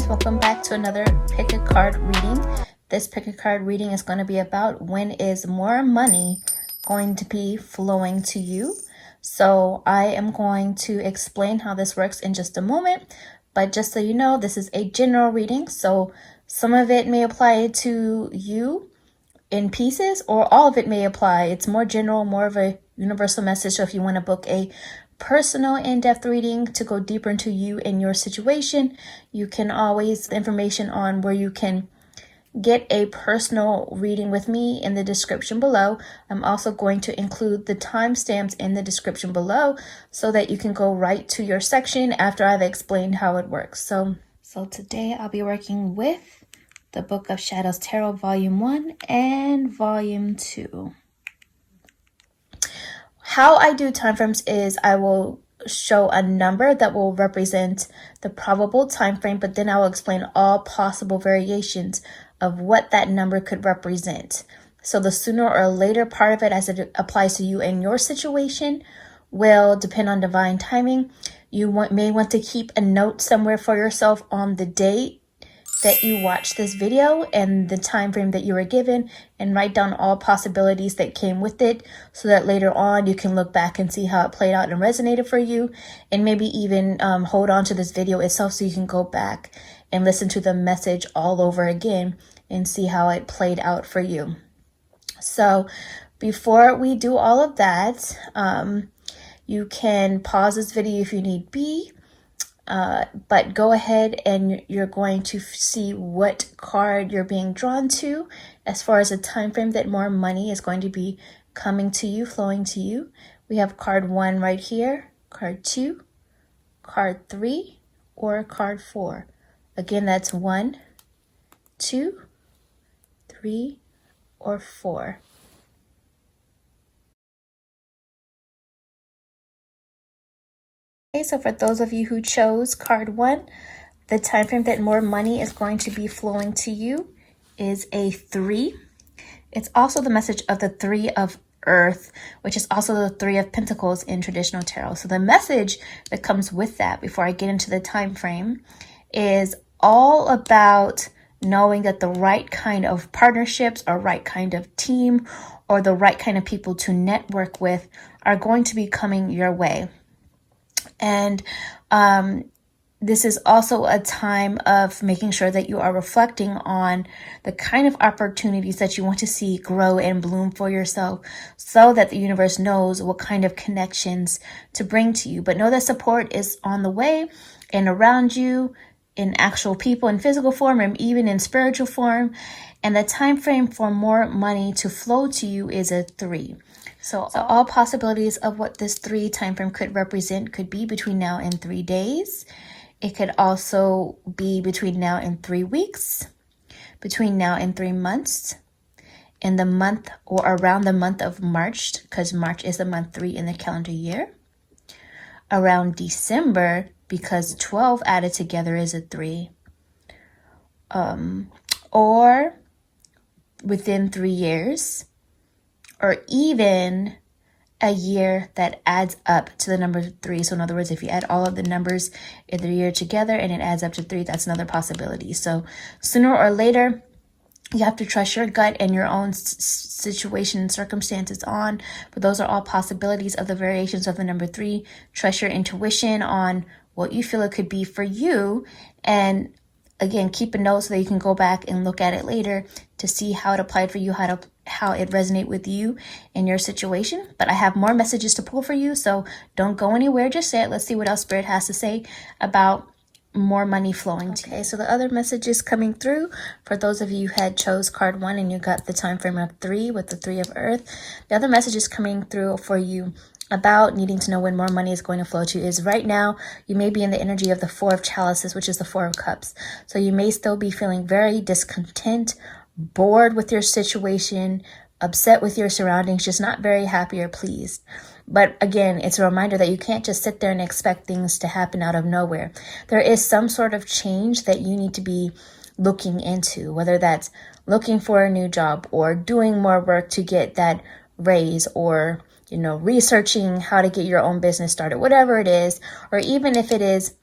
Welcome back to another pick a card reading. This pick a card reading is going to be about when is more money going to be flowing to you. So I am going to explain how this works in just a moment, but just so you know, this is a general reading, so some of it may apply to you in pieces or all of it may apply. It's more general, more of a universal message. So if you want to book a personal in-depth reading to go deeper into you and your situation, you can always information on where you can get a personal reading with me in the description below. I'm also going to include the timestamps in the description below so that you can go right to your section after I've explained how it works. So today I'll be working with the Book of Shadows Tarot Volume 1 and Volume 2. How I do time frames is I will show a number that will represent the probable time frame, but then I will explain all possible variations of what that number could represent. So the sooner or later part of it, as it applies to you and your situation, will depend on divine timing. You may want to keep a note somewhere for yourself on the date that you watch this video and the time frame that you were given, and write down all possibilities that came with it so that later on you can look back and see how it played out and resonated for you, and maybe even hold on to this video itself so you can go back and listen to the message all over again and see how it played out for you. So before we do all of that, you can pause this video if you need be. But go ahead and you're going to see what card you're being drawn to as far as the time frame that more money is going to be coming to you, flowing to you. We have card 1 right here, card 2, card 3, or card 4. Again, that's 1, 2, 3, or 4. So for those of you who chose card 1, the time frame that more money is going to be flowing to you is a 3. It's also the message of the 3 of Earth, which is also the 3 of Pentacles in traditional tarot. So the message that comes with that, before I get into the time frame, is all about knowing that the right kind of partnerships or right kind of team or the right kind of people to network with are going to be coming your way. And this is also a time of making sure that you are reflecting on the kind of opportunities that you want to see grow and bloom for yourself, so that the universe knows what kind of connections to bring to you. But know that support is on the way and around you in actual people in physical form and even in spiritual form. And the time frame for more money to flow to you is a 3. So all possibilities of what this 3 time frame could represent could be between now and 3 days. It could also be between now and 3 weeks, between now and 3 months, in the month or around the month of March, because March is the month 3 in the calendar year, around December, because 12 added together is a 3, or within 3 years, or even a year that adds up to the number 3. So in other words, if you add all of the numbers in the year together and it adds up to 3, that's another possibility. So sooner or later, you have to trust your gut and your own situation and circumstances on. But those are all possibilities of the variations of the number 3. Trust your intuition on what you feel it could be for you. And again, keep a note so that you can go back and look at it later to see how it applied for you, how it resonates with you and your situation. But I have more messages to pull for you, so don't go anywhere just yet. Let's see what else Spirit has to say about more money flowing to you. Okay, so the other messages coming through for those of you who had chose card 1 and you got the time frame of 3 with the 3 of Earth. The other messages coming through for you about needing to know when more money is going to flow to you is right now you may be in the energy of the 4 of Chalices, which is the 4 of Cups. So you may still be feeling very discontent, bored with your situation, upset with your surroundings, just not very happy or pleased. But again, it's a reminder that you can't just sit there and expect things to happen out of nowhere. There is some sort of change that you need to be looking into, whether that's looking for a new job or doing more work to get that raise, or, researching how to get your own business started, whatever it is, or even if it is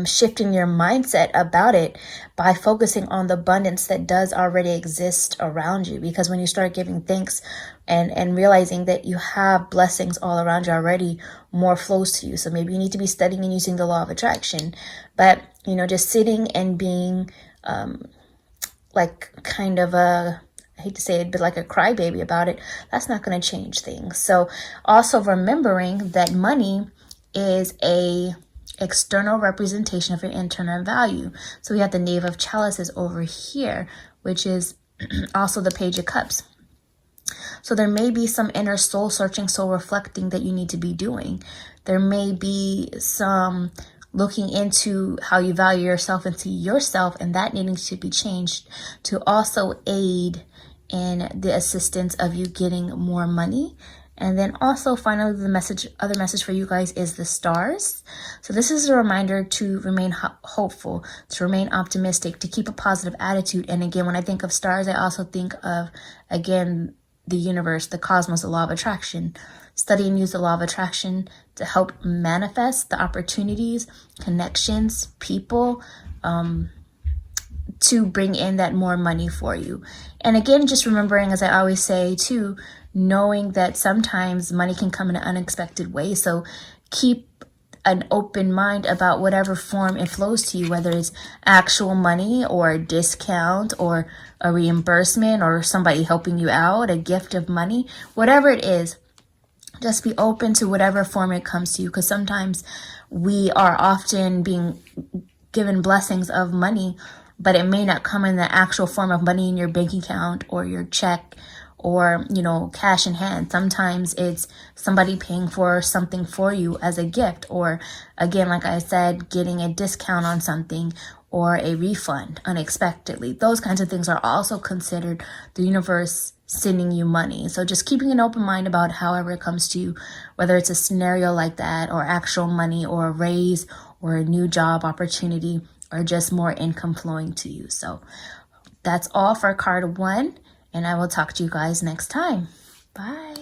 shifting your mindset about it by focusing on the abundance that does already exist around you. Because when you start giving thanks and realizing that you have blessings all around you already, more flows to you. So maybe you need to be studying and using the law of attraction. But, just sitting and being like kind of I hate to say it, but like a crybaby about it, that's not going to change things. So also remembering that money is a external representation of your internal value. So we have the Knave of Chalices over here, which is also the Page of Cups. So there may be some inner soul searching, soul reflecting that you need to be doing. There may be some looking into how you value yourself and see yourself, and that needing to be changed to also aid in the assistance of you getting more money. And then also finally, other message for you guys is the stars. So this is a reminder to remain hopeful, to remain optimistic, to keep a positive attitude. And again, when I think of stars, I also think of, again, the universe, the cosmos, the law of attraction. Study and use the law of attraction to help manifest the opportunities, connections, people, to bring in that more money for you. And again, just remembering, as I always say too, knowing that sometimes money can come in an unexpected way. So keep an open mind about whatever form it flows to you, whether it's actual money or a discount or a reimbursement or somebody helping you out, a gift of money, whatever it is. Just be open to whatever form it comes to you, because sometimes we are often being given blessings of money, but it may not come in the actual form of money in your bank account or your check or, cash in hand. Sometimes it's somebody paying for something for you as a gift, or again, like I said, getting a discount on something or a refund unexpectedly. Those kinds of things are also considered the universe sending you money. So just keeping an open mind about however it comes to you, whether it's a scenario like that or actual money or a raise or a new job opportunity or just more income flowing to you. So that's all for card 1, and I will talk to you guys next time. Bye.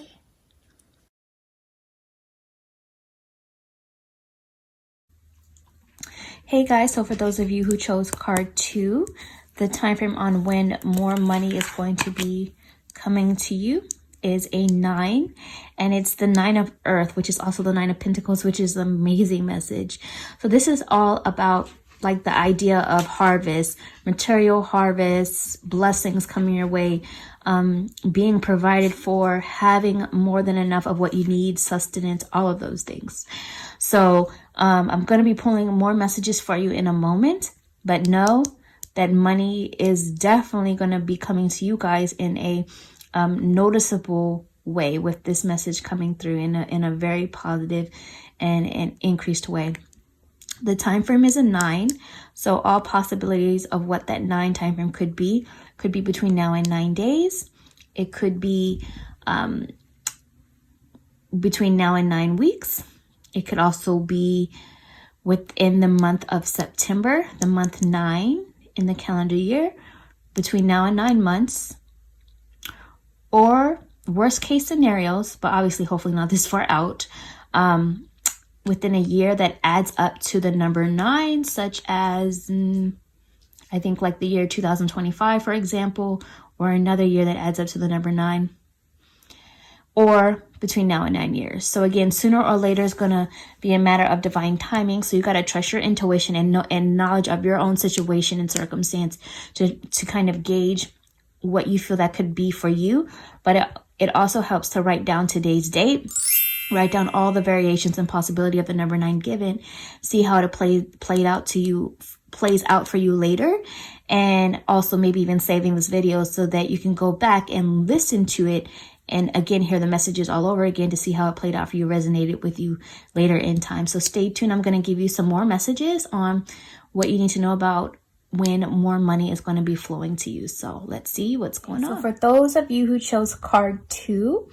Hey guys, so for those of you who chose card 2, the time frame on when more money is going to be coming to you is a 9, and it's the 9 of Earth, which is also the 9 of Pentacles, which is an amazing message. So this is all about like the idea of harvest, material harvest, blessings coming your way, being provided for, having more than enough of what you need, sustenance, all of those things. So I'm going to be pulling more messages for you in a moment, but know that money is definitely going to be coming to you guys in a noticeable way, with this message coming through in a very positive and an increased way. The time frame is a 9, so all possibilities of what that 9 time frame could be between now and 9 days. It could be between now and 9 weeks. It could also be within the month of September, the month 9 in the calendar year, between now and 9 months. Or worst case scenarios, but obviously hopefully not this far out, within a year that adds up to the number 9, such as I think like the year 2025, for example, or another year that adds up to the number 9, or between now and 9 years. So again, sooner or later is going to be a matter of divine timing. So you got to trust your intuition and knowledge of your own situation and circumstance to kind of gauge what you feel that could be for you. But it also helps to write down today's date, write down all the variations and possibility of the number 9 given, see how it plays out for you later, and also maybe even saving this video so that you can go back and listen to it and again hear the messages all over again to see how it played out for you, resonated with you later in time. So stay tuned. I'm going to give you some more messages on what you need to know about when more money is going to be flowing to you. So let's see what's going on. So for those of you who chose card 2,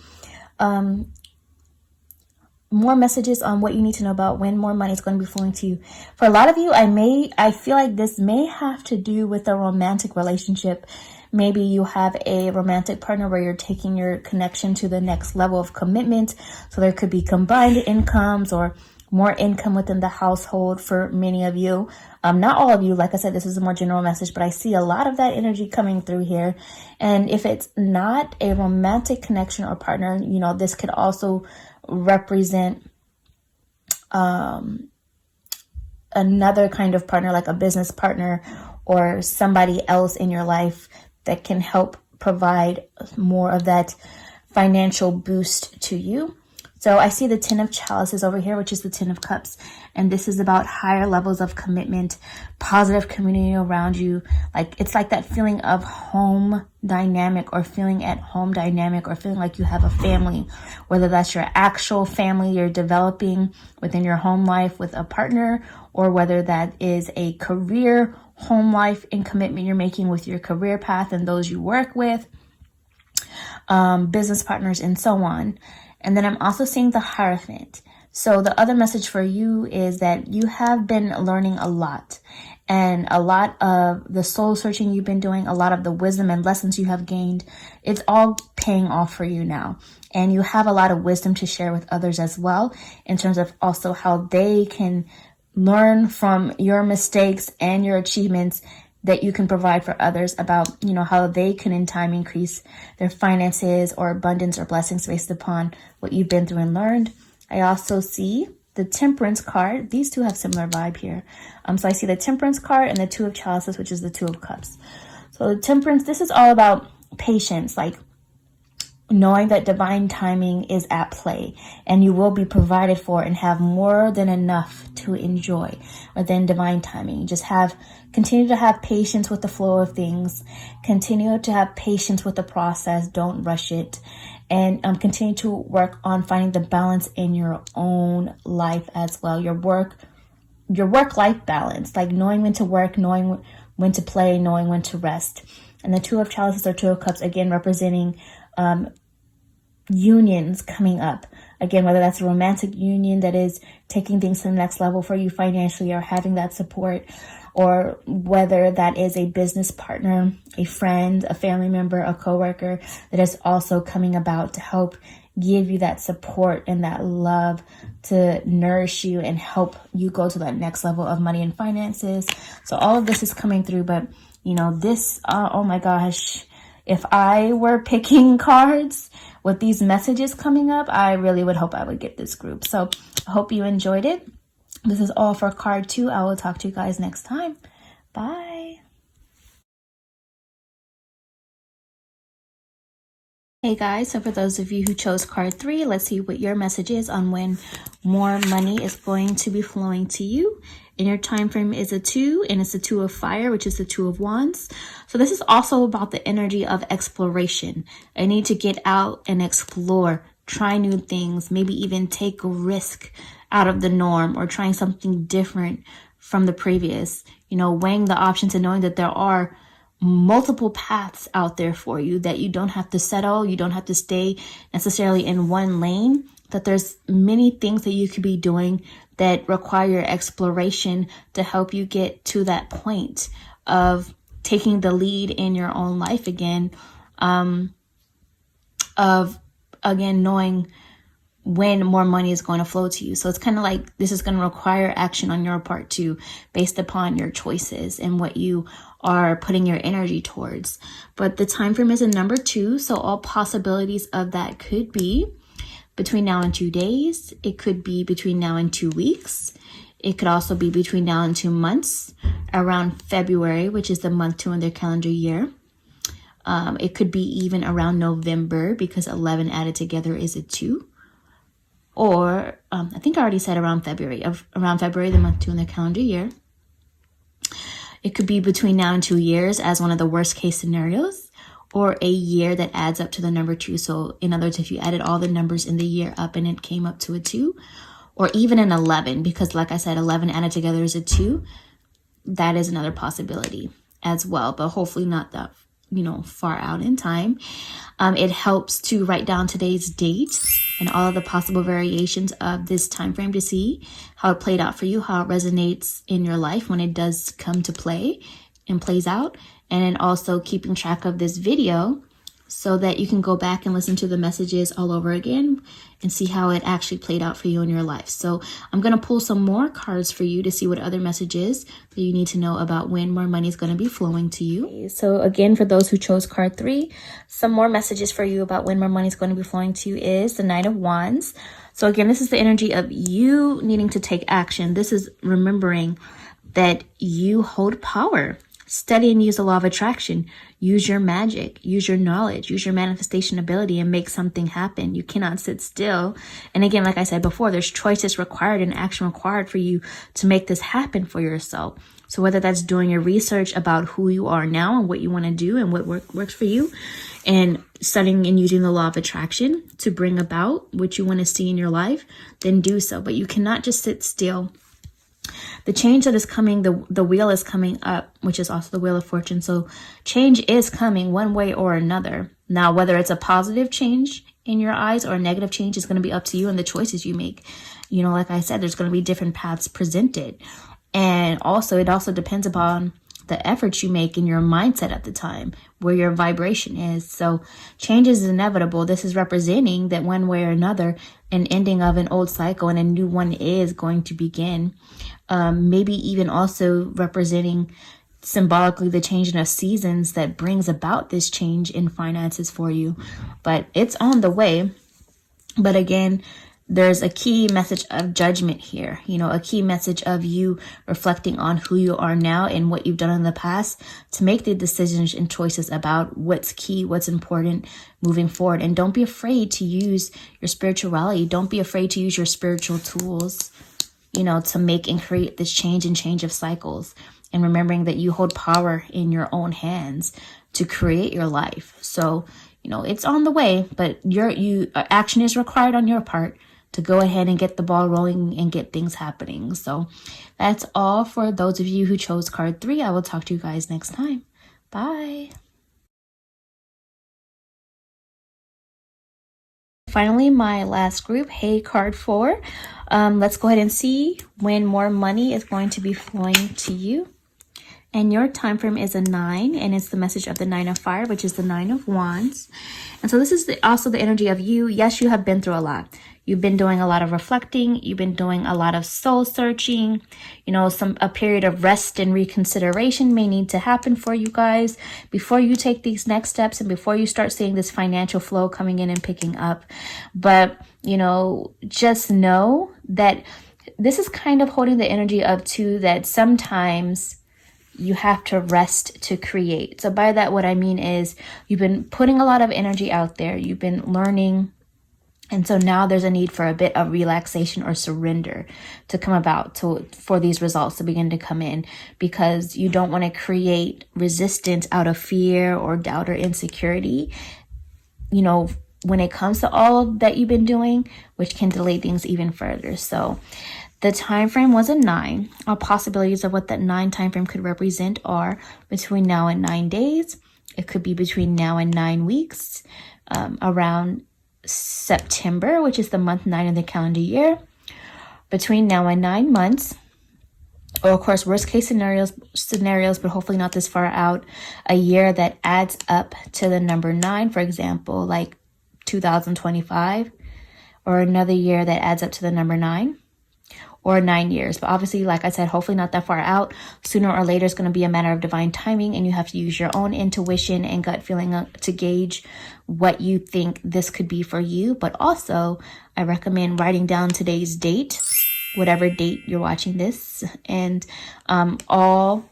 more messages on what you need to know about when more money is going to be flowing to you. For a lot of you, I feel like this may have to do with a romantic relationship. Maybe you have a romantic partner where you're taking your connection to the next level of commitment. So there could be combined incomes or more income within the household for many of you. Not all of you. Like I said, this is a more general message, but I see a lot of that energy coming through here. And if it's not a romantic connection or partner, you know, this could also represent another kind of partner, like a business partner or somebody else in your life that can help provide more of that financial boost to you. So I see the 10 of chalices over here, which is the 10 of cups. And this is about higher levels of commitment, positive community around you. Like it's like that feeling of home dynamic or feeling at home dynamic or feeling like you have a family, whether that's your actual family you're developing within your home life with a partner, or whether that is a career home life and commitment you're making with your career path and those you work with, business partners and so on. And then I'm also seeing the Hierophant. So the other message for you is that you have been learning a lot, and a lot of the soul searching you've been doing, a lot of the wisdom and lessons you have gained, it's all paying off for you now. And you have a lot of wisdom to share with others as well, in terms of also how they can learn from your mistakes and your achievements that you can provide for others about, you know, how they can in time increase their finances or abundance or blessings based upon what you've been through and learned. I also see the Temperance card. These two have similar vibe here. So I see the Temperance card and the 2 of chalices, which is the 2 of cups. So the Temperance, this is all about patience, like knowing that divine timing is at play and you will be provided for and have more than enough to enjoy within divine timing. Just continue to have patience with the flow of things. Continue to have patience with the process. Don't rush it. And continue to work on finding the balance in your own life as well. Your work-life balance, like knowing when to work, knowing when to play, knowing when to rest. And the 2 of chalices or 2 of cups, again, representing unions coming up. Again, whether that's a romantic union that is taking things to the next level for you financially or having that support, or whether that is a business partner, a friend, a family member, a coworker that is also coming about to help give you that support and that love to nourish you and help you go to that next level of money and finances. So all of this is coming through, but you know, this, oh my gosh, if I were picking cards with these messages coming up, I really would hope I would get this group. So I hope you enjoyed it. This is all for card 2. I will talk to you guys next time. Bye. Hey guys, so for those of you who chose card 3, let's see what your message is on when more money is going to be flowing to you. And your time frame is a 2, and it's the 2 of fire, which is the 2 of wands. So this is also about the energy of exploration. I need to get out and explore, try new things, maybe even take a risk out of the norm or trying something different from the previous, you know, weighing the options and knowing that there are multiple paths out there for you, that you don't have to settle, you don't have to stay necessarily in one lane, that there's many things that you could be doing that require exploration to help you get to that point of taking the lead in your own life again, knowing when more money is going to flow to you. So it's kind of like this is going to require action on your part too, based upon your choices and what you are putting your energy towards. But the time frame is a number 2, so all possibilities of that could be between now and 2 days. It could be between now and 2 weeks. It could also be between now and 2 months, around February, which is the month 2 in their calendar year. It could be even around November, because 11 added together is a 2. Or I think I already said around February, the month 2 in the calendar year. It could be between now and 2 years as one of the worst case scenarios, or a year that adds up to the number 2. So in other words, if you added all the numbers in the year up and it came up to a 2, or even an 11, because like I said, 11 added together is a 2. that is another possibility as well, but hopefully not that, far out in time. It helps to write down today's date and all of the possible variations of this time frame to see how it played out for you, how it resonates in your life when it does come to play and plays out. And then also keeping track of this video so that you can go back and listen to the messages all over again and see how it actually played out for you in your life. So I'm going to pull some more cards for you to see what other messages that you need to know about when more money is going to be flowing to you. So again, for those who chose card 3, some more messages for you about when more money is going to be flowing to you is the Knight of Wands. So again, this is the energy of you needing to take action. This is remembering that you hold power. Study and use the law of attraction. Use your magic, use your knowledge, use your manifestation ability and make something happen. You cannot sit still. And again, like I said before, there's choices required and action required for you to make this happen for yourself. So whether that's doing your research about who you are now and what you want to do and what works for you, and studying and using the law of attraction to bring about what you want to see in your life, then do so. But you cannot just sit still. The change that is coming, the wheel is coming up, which is also the Wheel of Fortune. So change is coming one way or another. Now, whether it's a positive change in your eyes or a negative change is going to be up to you and the choices you make. Like I said, there's going to be different paths presented. And also, it also depends upon the efforts you make in your mindset at the time, where your vibration is. So change is inevitable. This is representing that one way or another, an ending of an old cycle and a new one is going to begin. Maybe even also representing symbolically the changing of seasons that brings about this change in finances for you. But it's on the way. But again, there's a key message of judgment here, a key message of you reflecting on who you are now and what you've done in the past to make the decisions and choices about what's key, what's important moving forward. And don't be afraid to use your spirituality. Don't be afraid to use your spiritual tools, to make and create this change of cycles. And remembering that you hold power in your own hands to create your life. So, it's on the way, but action is required on your part to go ahead and get the ball rolling and get things happening. So that's all for those of you who chose card 3. I will talk to you guys next time. Bye. Finally, my last group, hey, card 4. Let's go ahead and see when more money is going to be flowing to you. And your time frame is a 9, and it's the message of the 9 of Fire, which is the 9 of Wands. And so this is also the energy of you. Yes, you have been through a lot. You've been doing a lot of reflecting. You've been doing a lot of soul searching. A period of rest and reconsideration may need to happen for you guys before you take these next steps and before you start seeing this financial flow coming in and picking up. But, just know that this is kind of holding the energy of too, that sometimes you have to rest to create. So by that, what I mean is you've been putting a lot of energy out there. You've been learning. And so now there's a need for a bit of relaxation or surrender to come about for these results to begin to come in, because you don't want to create resistance out of fear or doubt or insecurity, when it comes to all that you've been doing, which can delay things even further. So the time frame was a 9. All possibilities of what that 9 time frame could represent are between now and 9 days. It could be between now and 9 weeks, around September, which is the month 9 of the calendar year, between now and 9 months, or of course worst case scenarios, but hopefully not this far out, a year that adds up to the number 9, for example, like 2025, or another year that adds up to the number 9, or 9 years. But obviously, like I said, hopefully not that far out. Sooner or later, it's going to be a matter of divine timing, and you have to use your own intuition and gut feeling to gauge what you think this could be for you. But also, I recommend writing down today's date, whatever date you're watching this, and all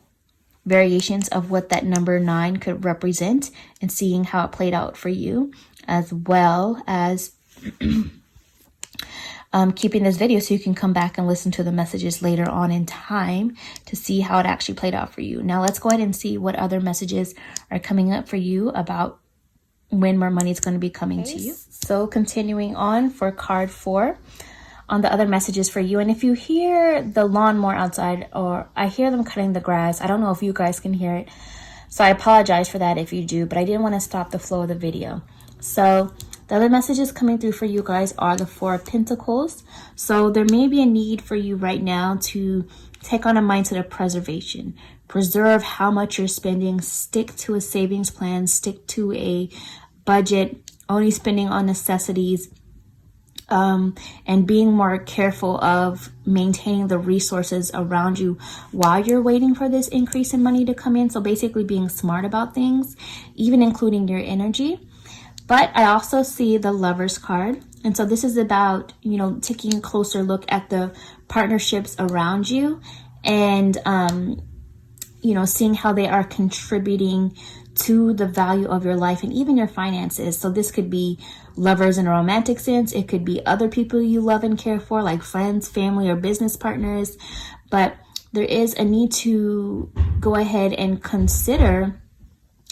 variations of what that number 9 could represent, and seeing how it played out for you, as well as keeping this video so you can come back and listen to the messages later on in time to see how it actually played out for you. Now let's go ahead and see what other messages are coming up for you about when more money is going to be coming to you. So continuing on for card 4, on the other messages for you. And if you hear the lawnmower outside, or I hear them cutting the grass, I don't know if you guys can hear it. So I apologize for that if you do, but I didn't want to stop the flow of the video. So the other messages coming through for you guys are the Four of Pentacles. So there may be a need for you right now to take on a mindset of preservation. Preserve how much you're spending. Stick to a savings plan. Stick to a budget. Only spending on necessities. And being more careful of maintaining the resources around you while you're waiting for this increase in money to come in. So basically being smart about things, even including your energy. But I also see the Lovers card. And so this is about, you know, taking a closer look at the partnerships around you and, you know, seeing how they are contributing to the value of your life and even your finances. So this could be lovers in a romantic sense. It could be other people you love and care for, like friends, family, or business partners. But there is a need to go ahead and consider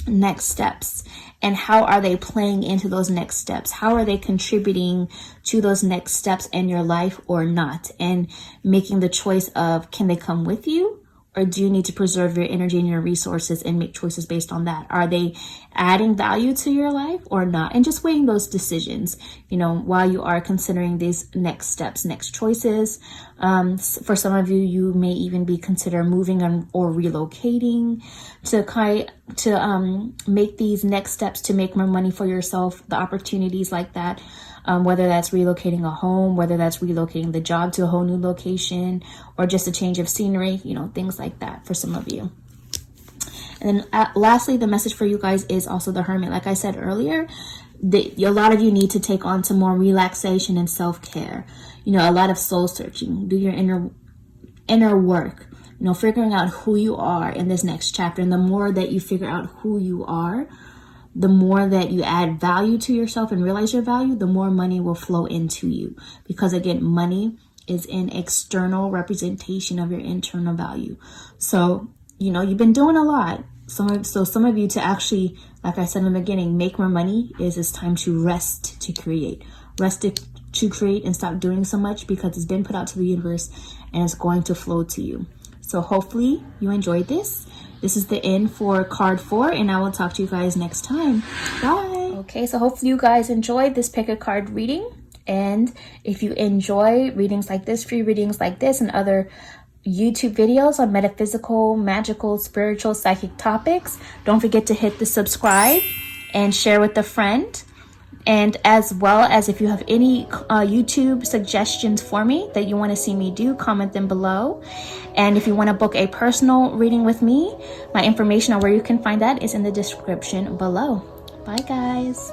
next steps, and how are they playing into those next steps? How are they contributing to those next steps in your life or not? And making the choice of, can they come with you? Or do you need to preserve your energy and your resources and make choices based on that? Are they adding value to your life or not? And just weighing those decisions, you know, while you are considering these next steps, next choices. For some of you, you may even be considering moving or relocating to make these next steps to make more money for yourself, the opportunities like that. Whether that's relocating a home, whether that's relocating the job to a whole new location, or just a change of scenery, you know, things like that for some of you. And then lastly, the message for you guys is also the Hermit. Like I said earlier, a lot of you need to take on some more relaxation and self-care. You know, a lot of soul searching. Do your inner work. You know, figuring out who you are in this next chapter. And the more that you figure out who you are, the more that you add value to yourself and realize your value, the more money will flow into you. Because again, money is an external representation of your internal value. So, you know, you've been doing a lot. Some of you to actually, like I said in the beginning, make more money it's time to rest to create. Rest to create and stop doing so much, because it's been put out to the universe and it's going to flow to you. So hopefully you enjoyed this. This is the end for card 4, and I will talk to you guys next time. Bye. Okay, so hopefully you guys enjoyed this pick a card reading. And if you enjoy readings like this, free readings like this, and other YouTube videos on metaphysical, magical, spiritual, psychic topics, don't forget to hit the subscribe and share with a friend. And as well as if you have any YouTube suggestions for me that you want to see me do, comment them below. And if you want to book a personal reading with me, my information on where you can find that is in the description below. Bye, guys.